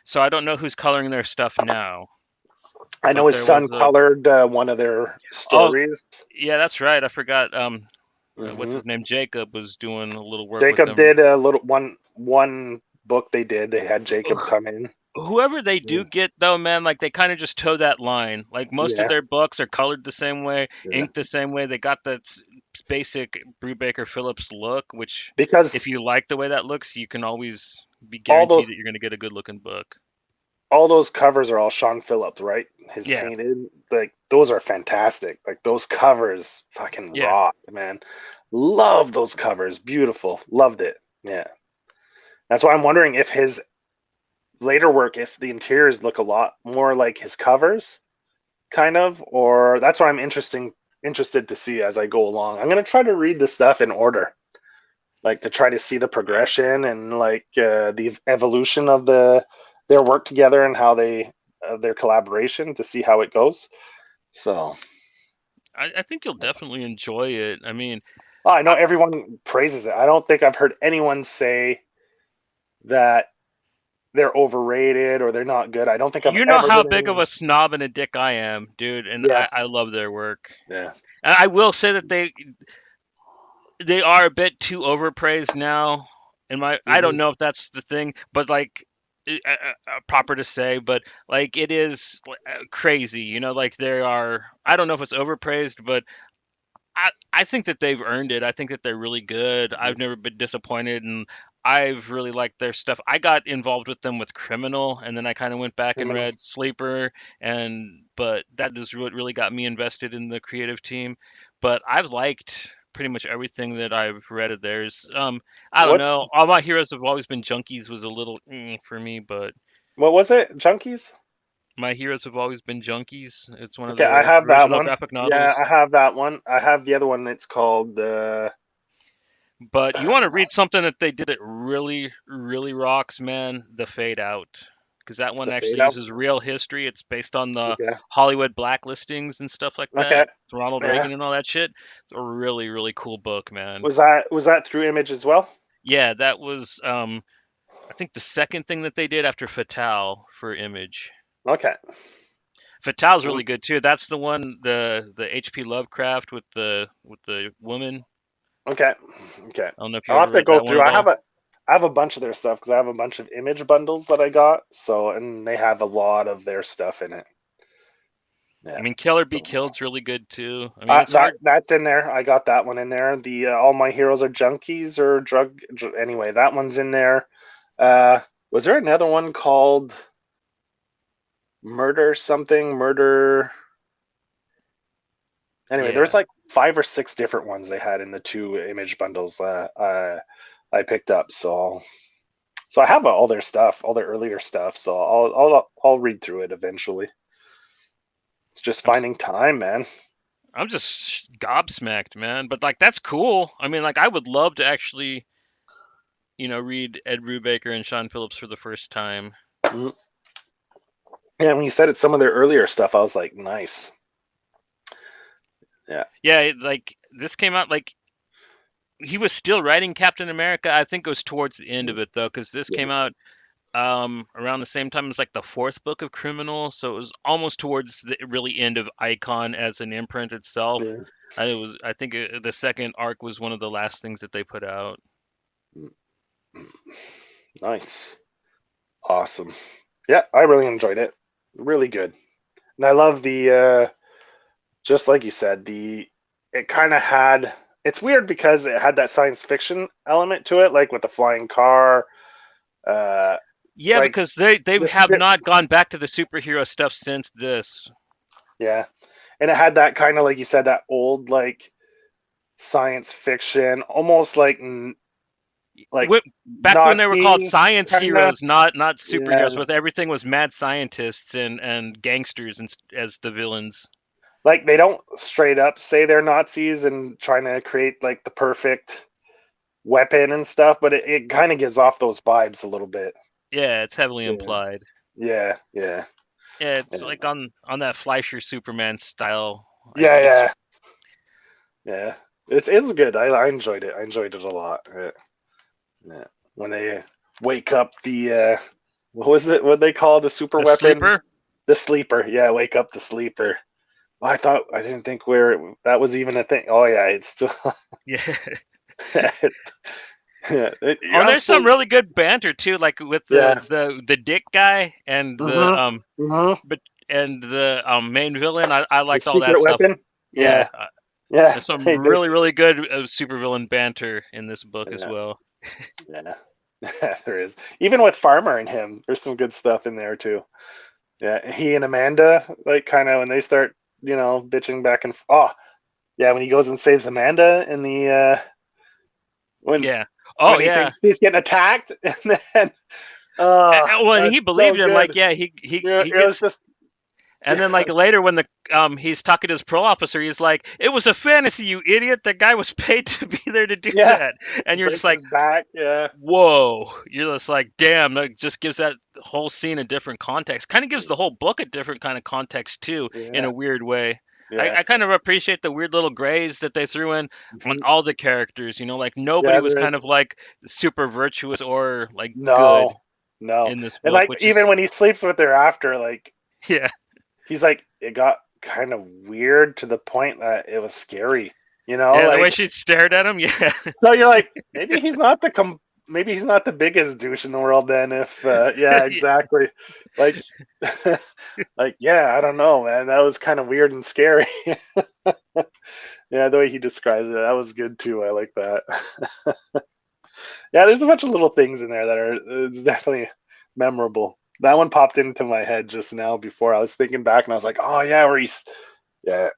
so I don't know who's coloring their stuff now. I But know his there was son a. colored one of their Oh, stories. yeah, that's right. I forgot what's Hmm. his name? Jacob was doing a little work with Jacob them. did a little one book they did. They had Jacob come in. Whoever they do Mm. get though, man, like they kind of just toe that line. Like most of Yeah, their books are colored the same way, yeah. inked the same way. They got that basic Brubaker Phillips look, which Because if you like the way that looks, you can always be all guaranteed those that you're going to get a good looking book. all those covers are all Sean Phillips, right? His Yeah, painted, like those are fantastic. Like those covers, fucking yeah. rock, man. Love those covers. Beautiful. Loved it. Yeah. That's why I'm wondering if his later work, if the interiors look a lot more like his covers, kind of, or that's why I'm interested to see as I go along. I'm gonna try to read the stuff in order, like to try to see the progression and like the evolution of their work together and how they their collaboration to see how it goes. So I think you'll definitely enjoy it. I mean, oh, I know I, everyone praises it. I don't think I've heard anyone say that they're overrated or they're not good. I don't think I've you know ever how heard big of anyone. a snob and a dick I am, dude, and Yeah, I love their work. yeah. And I will say that they are a bit too overpraised now. In my, I Hmm. don't know if that's the thing, but like proper to say, but like it is crazy. Like they are. I don't know if it's overpraised, but I think that they've earned it. I think that they're really good. I've never been disappointed, and I've really liked their stuff. I got involved with them with Criminal, and then I kind of went back and Criminal. read Sleeper, but that is what really got me invested in the creative team. But I've liked pretty much everything that I've read of theirs. I don't What's know. All my heroes have always been junkies was a little for me, but what was it? Junkies? my heroes have always been junkies. It's one of Okay, I their have that original one. graphic Yeah, I novels. have that one. I have the other one. It's called But you want to read something that they did that really, really rocks, man? The Fade Out. Because that one The Fade actually Out. uses real history. It's based on the Okay. Hollywood blacklistings and stuff like Okay. that. Ronald Yeah. Reagan and all that shit. It's a really, really cool book, man. Was that through Image as well? Yeah, that was I think the second thing that they did after Fatale for Image. Okay. Fatale's Mm. really good too. That's the one, the H.P. Lovecraft with the woman. Okay. Okay. I don't know if you I'll ever have to read go that one through. at all. I have a bunch of their stuff because I have a bunch of Image bundles that I got. So and they have a lot of their stuff in it. I Yeah. mean, Killer Be So, Killed's really good too. I mean, it's hard. that's in there. I got that one in there. The All My Heroes Are Junkies or anyway, that one's in there. Uh, was there another one called Murder something? Murder. Anyway, there's Yeah. like 5 or 6 different ones they had in the 2 Image bundles I picked up. So I have all their stuff, all their earlier stuff. So I'll read through it eventually. It's just I'm finding time, man. I'm just gobsmacked, man. But like that's cool. I mean, like I would love to actually, read Ed Brubaker and Sean Phillips for the first time. Mm. Yeah, when you said it's some of their earlier stuff, I was like, nice. Yeah. Yeah, like this came out like he was still writing Captain America. I think it was towards the end of it though, because this Yeah. came out around the same time as like the fourth book of Criminal, so it was almost towards the really end of Icon as an imprint itself. Yeah. I think the second arc was one of the last things that they put out. Nice. Awesome. Yeah, I really enjoyed it. Really good. And I love the just like you said, the it kind of had it's weird because it had that science fiction element to it, like with the flying car, uh Yeah, like because they the have ship, not gone back to the superhero stuff since this. yeah. And it had that kind of like you said, that old like science fiction, almost like Back when they were called Nazi science kind of. heroes, not Yeah. superheroes, but everything was mad scientists and gangsters as the villains. Like they don't straight up say they're Nazis and trying to create like the perfect weapon and stuff, but it kind of gives off those vibes a little bit. Yeah, it's heavily Yeah. implied. Yeah, yeah, Yeah, yeah, it's like on that Fleischer Superman style. yeah, yeah, yeah. It's good. I enjoyed it. I enjoyed it a lot. Yeah, yeah. When they wake up the what was it? What they call the super The weapon? sleeper. The sleeper. Yeah, wake up the sleeper. Oh, I didn't think where that was even a thing. Oh yeah, it's still. Yeah. Yeah, Oh, and I'm there's still. some really good banter too, like with Yeah. the dick guy and Mhm. Mhm. but and the main villain. I The liked all that secret stuff. weapon. Yeah, Yeah. Yeah. there's some They did. really good supervillain banter in this book as Yeah. well. Yeah. There is. Even with Farmer and him, there's some good stuff in there too. Yeah, he and Amanda, like kind of when they start, bitching back and oh, yeah, when he goes and saves Amanda in the when Yeah. Oh when he yeah. thinks he's getting attacked, and then oh, Well, and he that's so believed him. Like, good. yeah, he It was gets. just And then like later when the he's talking to his pro officer, he's like, "It was a fantasy, you idiot. That guy was paid to be there to do yeah, that." And you're just breaks like, his back. Yeah, "Whoa!" You're just like, "Damn!" That just gives that whole scene a different context. Kind of gives the whole book a different kind of context too, in yeah, a weird way. yeah. I kind of appreciate the weird little grays that they threw in on Mhm. all the characters. Like nobody Yeah, was there kind is. of like super virtuous or like good No, no. in this And book, like which even is when he sleeps with her after, like yeah, he's like it got kind of weird to the point that it was scary. yeah. The way Like she stared at him, yeah. so you're like maybe he's not the biggest douche in the world then if yeah, exactly. Like like yeah, I don't know, man. That was kind of weird and scary. Yeah, the way he describes it, that was good too. I like that. Yeah, there's a bunch of little things in there that are it's definitely memorable. That one popped into my head just now before I was thinking back and I was like, "Oh yeah, where he's yeah."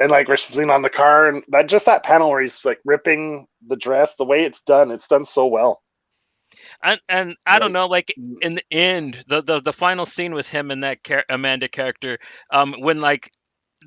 And like where she's leaning on the car and that panel where he's like ripping the dress, the way it's done so well. And I don't Like know, like in the end, the final scene with him and that Amanda character, when like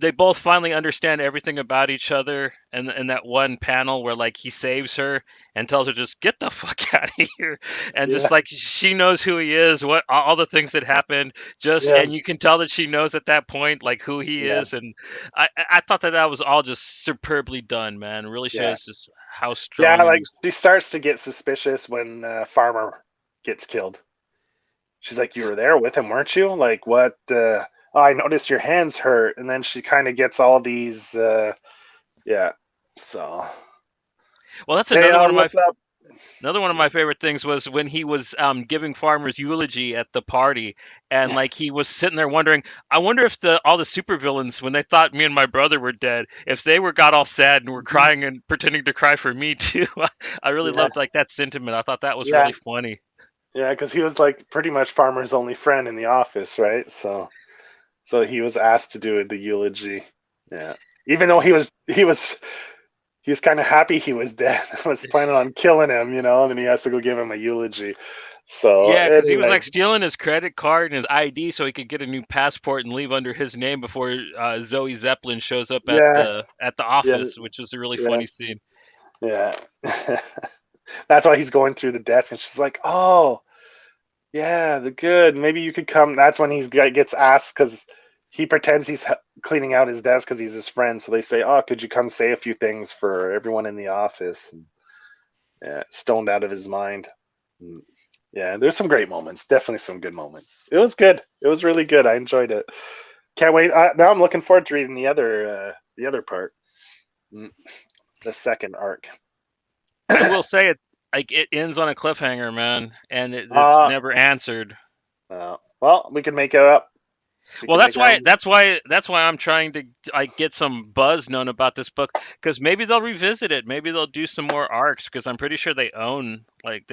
they both finally understand everything about each other, and in that one panel where like he saves her and tells her just get the fuck out of here, and just yeah, like she knows who he is, what all the things that happened, just yeah, and you can tell that she knows at that point like who he yeah, is, and I thought that was all just superbly done, man. It really yeah. shows just how Yeah, strong like and she starts to get suspicious when Farmer gets killed. She's like, "You were there with him, weren't you? Like, what? Oh, I noticed your hands hurt." And then she kind of gets all these, yeah. So, well, that's hey, what's up? another one of my favorite things was when he was giving Farmer's eulogy at the party, and like he was sitting there wondering, I wonder if the all the supervillains, when they thought me and my brother were dead, if they were got all sad and were Mhm. crying and pretending to cry for me too. I really Yeah, loved like that sentiment. I thought that was yeah, really funny. yeah, because he was like pretty much Farmer's only friend in the office, right? So he was asked to do the eulogy. Yeah, even though he was kind of happy he was dead. Was planning on killing him, and then he has to go give him a eulogy. So Yeah, because he was anyway, like stealing his credit card and his ID so he could get a new passport and leave under his name before Zoe Zeppelin shows up at yeah, the yeah, office, which is a really yeah, funny scene. yeah. That's why he's going through the desk, and she's like, "Oh, yeah, the good. Maybe you could come." That's when gets asked because he pretends he's cleaning out his desk because he's his friend. So they say, "Oh, could you come say a few things for everyone in the office?" And, yeah, stoned out of his mind. Mm, Yeah, there's some great moments. Definitely some good moments. It was good. It was really good. I enjoyed it. Can't wait. Now I'm looking forward to reading the other part, Mm, the second arc. I will say it like it ends on a cliffhanger, man, and it's Uh, never answered. well, we can make it up. We Well, can make that's our why own. I'm trying to like get some buzz known about this book because maybe they'll revisit it. Maybe they'll do some more arcs because I'm pretty sure they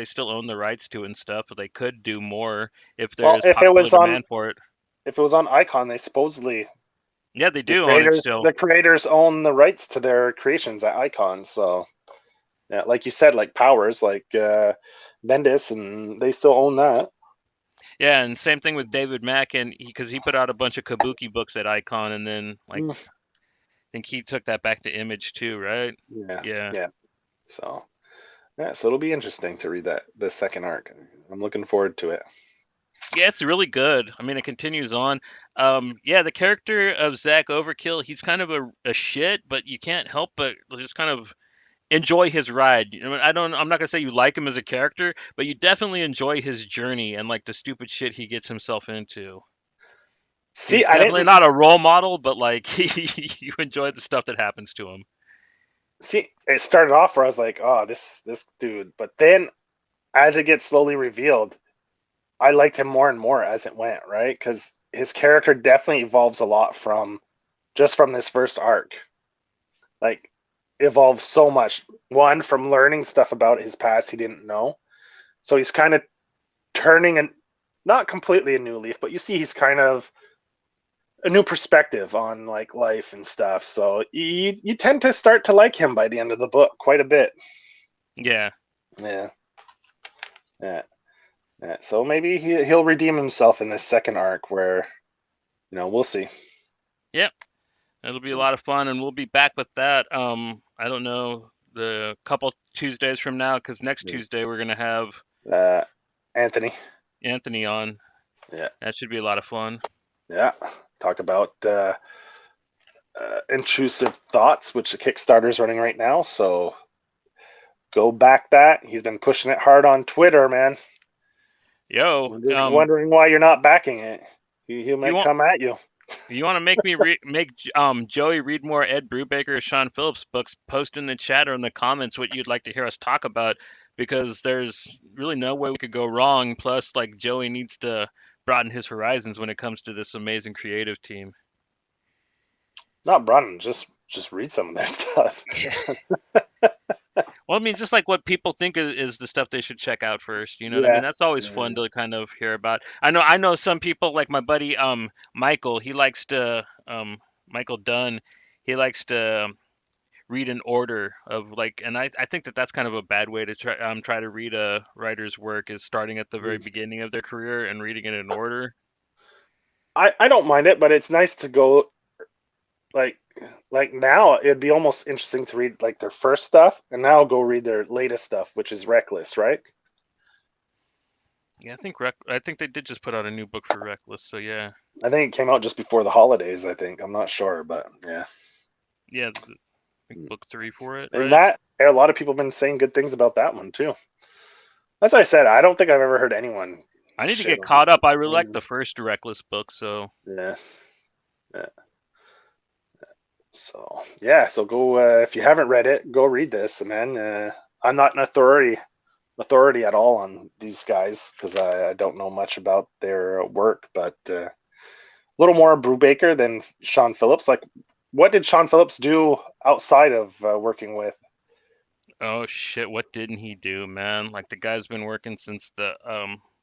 still own the rights to it and stuff, but they could do more if there Well, is popular demand for it. if it was on Icon, they supposedly Yeah, they do own it still. the creators own the rights to their creations at Icon. So yeah, like you said, like Powers, like Bendis, and they still own that. Yeah, and same thing with David Mack, and because he put out a bunch of Kabuki books at Icon, and then like Mm, I think he took that back to Image too, right? yeah, Yeah. yeah. So yeah, so it'll be interesting to read that the second arc. I'm looking forward to it. Yeah, it's really good. I mean, it continues on. Yeah, the character of Zach Overkill, he's kind of a shit, but you can't help but just kind of enjoy his ride. You know, I'm not gonna say you like him as a character, but you definitely enjoy his journey and like the stupid shit he gets himself into. See, He's I definitely didn't not a role model, but like you enjoy the stuff that happens to him. see. It started off where I was like, "Oh, this dude," but then as it gets slowly revealed, I liked him more and more as it went. Right, because his character definitely evolves a lot from just from this first arc. Like, evolves so much. One from learning stuff about his past he didn't know, so he's kind of turning and not completely a new leaf, but you see he's kind of a new perspective on like life and stuff. So you tend to start to like him by the end of the book quite a bit. Yeah. Yeah, yeah, yeah. So maybe he'll redeem himself in this second arc, where we'll see. Yep. It'll be a lot of fun, and we'll be back with that. I don't know the couple Tuesdays from now, because next Tuesday we're gonna have Uh, Anthony. Anthony on. Yeah, That should be a lot of fun. yeah. Talk about intrusive thoughts, which the Kickstarter is running right now. So go back that. He's been pushing it hard on Twitter, man. Yo, Wondering why you're not backing it. He you might want come at you. you want to make Joey read more Ed Brubaker or Sean Phillips books? Post in the chat or in the comments what you'd like to hear us talk about, because there's really no way we could go wrong. Plus, like Joey needs to broaden his horizons when it comes to this amazing creative team. Not Brennan, just read some of their stuff. Well, I mean, just like what people think is the stuff they should check out first. You know what I mean? Yeah, That's always yeah. fun to kind of hear about. I know some people like my buddy Michael. He likes to Michael Dunn. He likes to read an order of like, and I think that that's kind of a bad way to try to read a writer's work, is starting at the very beginning of their career and reading it in order. I don't mind it, but it's nice to go like now it'd be almost interesting to read like their first stuff and now go read their latest stuff, which is Reckless, right? Yeah, I think they did just put out a new book for Reckless. So yeah, I think it came out just before the holidays, I think. I'm not sure, but yeah. yeah, like book three for it, And right? that a lot of people have been saying good things about that one too. As I said, I don't think I've ever heard anyone I need to shit get on caught up. I really like it. the first Reckless book, so Yeah, yeah. So yeah, so go if you haven't read it, go read this, and then I'm not an authority at all on these guys because I don't know much about their work, but a little more Brubaker than Sean Phillips. Like, what did Sean Phillips do outside of working with? oh shit, what didn't he do, man? Like the guy's been working since the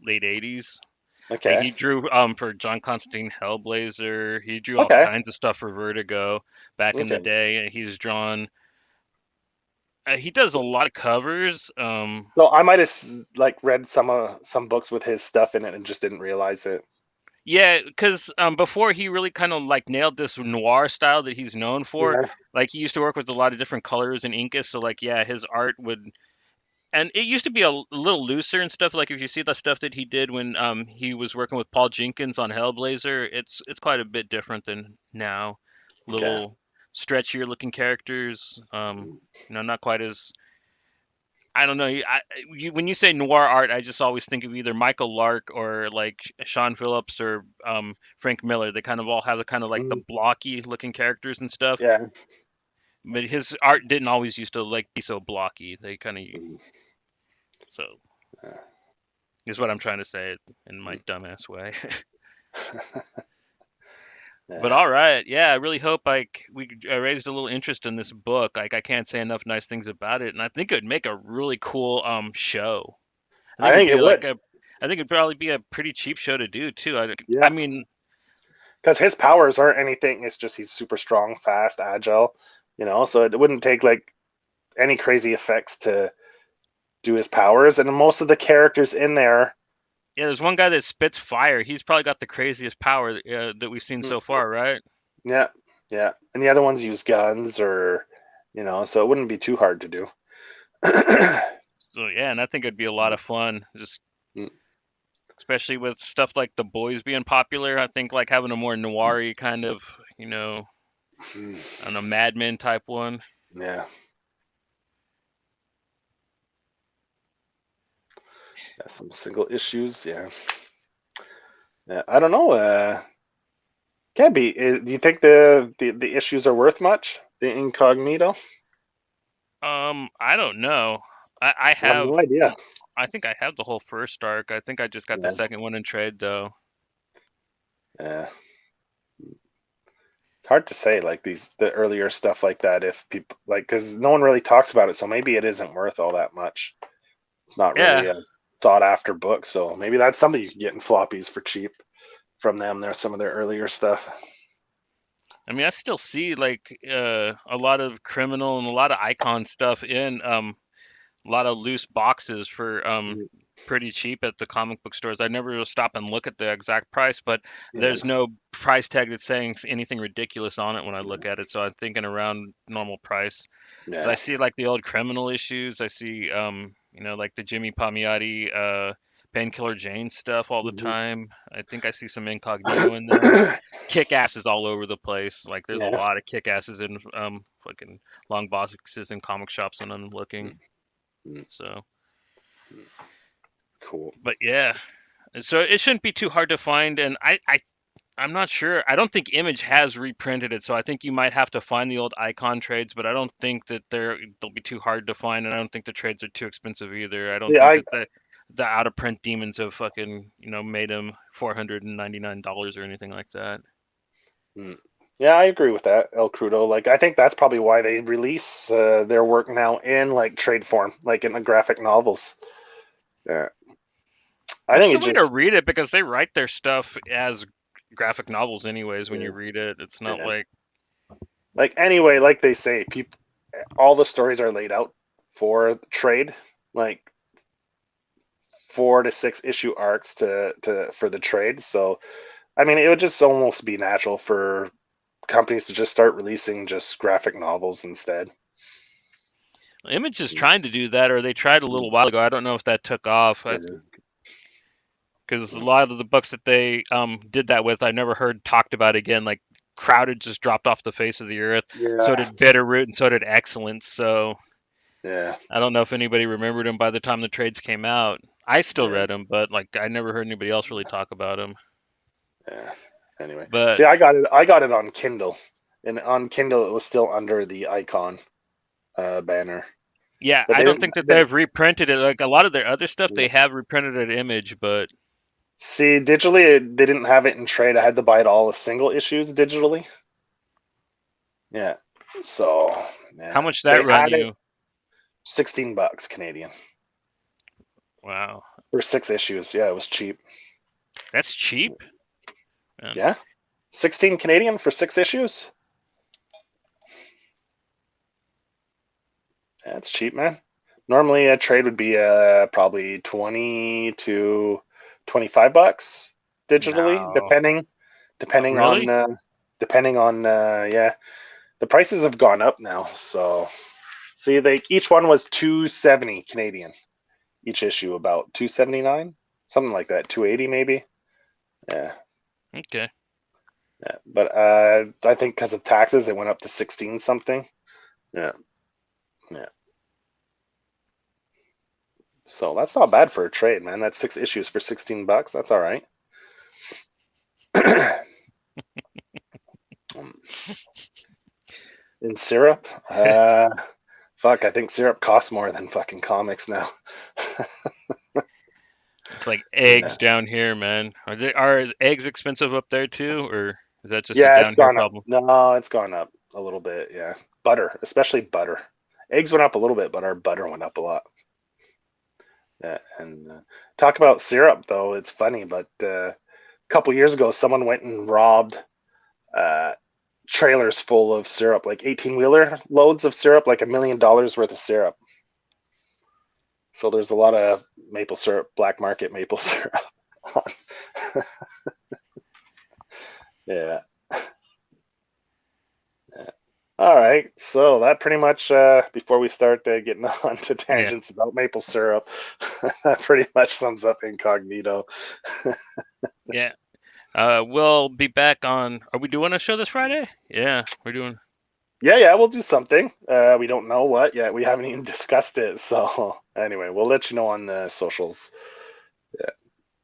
late 80s. Like Okay, he drew for John Constantine Hellblazer. He drew all okay, kinds of stuff for Vertigo back in the okay. day. He's drawn he does a lot of covers. So I might have like read some books with his stuff in it and just didn't realize it. Yeah, because before he really kind of like nailed this noir style that he's known for. Yeah. Like he used to work with a lot of different colors and inkus, so like yeah, his art would, and it used to be a little looser and stuff. Like if you see the stuff that he did when he was working with Paul Jenkins on Hellblazer, it's quite a bit different than now. Okay. Little stretchier looking characters. Not quite as I don't know. When you say noir art, I just always think of either Michael Lark or like Sean Phillips or Frank Miller. They kind of all have the kind of like the Mm, blocky looking characters and stuff. yeah. But his art didn't always used to like be so blocky. They kind of Mm, so yeah. is what I'm trying to say in my Mm. dumbass way. But Yeah. all right, yeah, I really hope like we raised a little interest in this book. Like I can't say enough nice things about it, and I think it would make a really cool show. I I think it'd think be it would. I think it'd probably be a pretty cheap show to do too. I Yeah. mean, Because his powers aren't anything. It's just he's super strong, fast, agile. So it wouldn't take like any crazy effects to do his powers. And most of the characters in there, yeah, there's one guy that spits fire. He's probably got the craziest power that we've seen mm, so far, right? yeah, yeah. And the other ones use guns or, so it wouldn't be too hard to do. So yeah, and I think it'd be a lot of fun, just Mm, especially with stuff like The Boys being popular. I think like having a more noir kind of, you know, mm, I don't know, Mad Men type one. yeah, yeah, some single issues. Yeah, yeah. I don't know. Can be. Do you think the issues are worth much? The Incognito? I don't know. I I have have, no idea. I think I have the whole first arc. I think I just got the Yeah, second one in trade though. yeah. It's hard to say, like the earlier stuff like that, if people like, because no one really talks about it, so maybe it isn't worth all that much. It's not really Yeah, a sought after book, so maybe that's something you can get in floppies for cheap from them. There's some of their earlier stuff. I mean, I still see like a lot of criminal and a lot of icon stuff in a lot of loose boxes for pretty cheap at the comic book stores. I never will stop and look at the exact price, but Yeah, there's no price tag that's saying anything ridiculous on it when I look at it. So I'm thinking around normal price. Because I yeah, see like the old criminal issues. I see like the Jimmy Palmiotti Painkiller Jane stuff all the mhm. time. I think I see some Incognito in there. Kick asses all over the place. Like there's a Yeah. lot of kick asses in fucking long boxes in comic shops when I'm looking. Mm, So, mm, cool. but yeah, so it shouldn't be too hard to find. And I'm not sure. I don't think Image has reprinted it, so I think you might have to find the old Icon trades. But I don't think that they'll be too hard to find, and I don't think the trades are too expensive either. I don't Yeah, think I that the out of print demons have fucking made them $499 or anything like that. mm. Yeah, I agree with that, El Crudo. Like, I think that's probably why they release their work now in like trade form, like in the graphic novels. Yeah, I That's think the it way to just read it because they write their stuff as graphic novels anyways when yeah, you read it. It's not yeah. like Like anyway, like they say, people, all the stories are laid out for trade, like 4 to 6 issue arcs to for the trade. So I mean, it would just almost be natural for companies to just start releasing just graphic novels instead. Image is Mm, trying to do that, or they tried a little mm, while ago. I don't know if that took off. yeah, Because a mm. lot of the books that they did that with, I never heard talked about again. Like Crowded just dropped off the face of the earth. So Yeah, did Bitterroot, and so did Excellence. So yeah, I don't know if anybody remembered them by the time the trades came out. I still yeah, read them, but like I never heard anybody else really talk about them. yeah. Anyway, But see, I got it on Kindle, and on Kindle it was still under the Icon banner, yeah, but I they don't didn't. think that They, they've reprinted it. Like a lot of their other stuff, yeah. they have reprinted at Image, but See, digitally they didn't have it in trade. I had to buy it all as single issues digitally. Yeah, so how yeah, much they that run had it you? $16 Canadian Wow, for 6 issues. Yeah, it was cheap. that's cheap. Man. Yeah, 16 Canadian for 6 issues. That's cheap, man. Normally a trade would be probably 20 to $25 digitally, No, depending on really? yeah. The prices have gone up now, so see they each one was 270 Canadian each issue, about 279, something like that, 280 maybe. Yeah, Okay. yeah. But I think because of taxes it went up to 16 something. Yeah, yeah. So that's not bad for a trade, man. That's 6 issues for $16. That's all right. In syrup, fuck, I think syrup costs more than fucking comics now. It's like Yeah. eggs down here, man. Are eggs expensive up there too, or is that just a Yeah, it's down here gone up. problem? No, it's gone up a little bit. Yeah, butter, especially butter. Eggs went up a little bit, but our butter went up a lot. Yeah, and talk about syrup though. It's funny, but a couple years ago, someone went and robbed uh, trailers full of syrup, like 18-wheeler loads of syrup, like $1 million worth of syrup. So there's a lot of maple syrup, black market maple syrup. Yeah. Yeah. All right. So that pretty much, before we start getting on to Yeah, tangents about maple syrup, that pretty much sums up Incognito. yeah. We'll be back on. Are we doing a show this Friday? Yeah, we're doing. Yeah, yeah, we'll do something. We don't know what yet. We haven't even discussed it. So anyway, we'll let you know on the socials, yeah,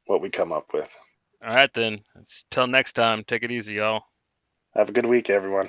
what we come up with. All right then. Till next time. Take it easy, y'all. Have a good week, everyone.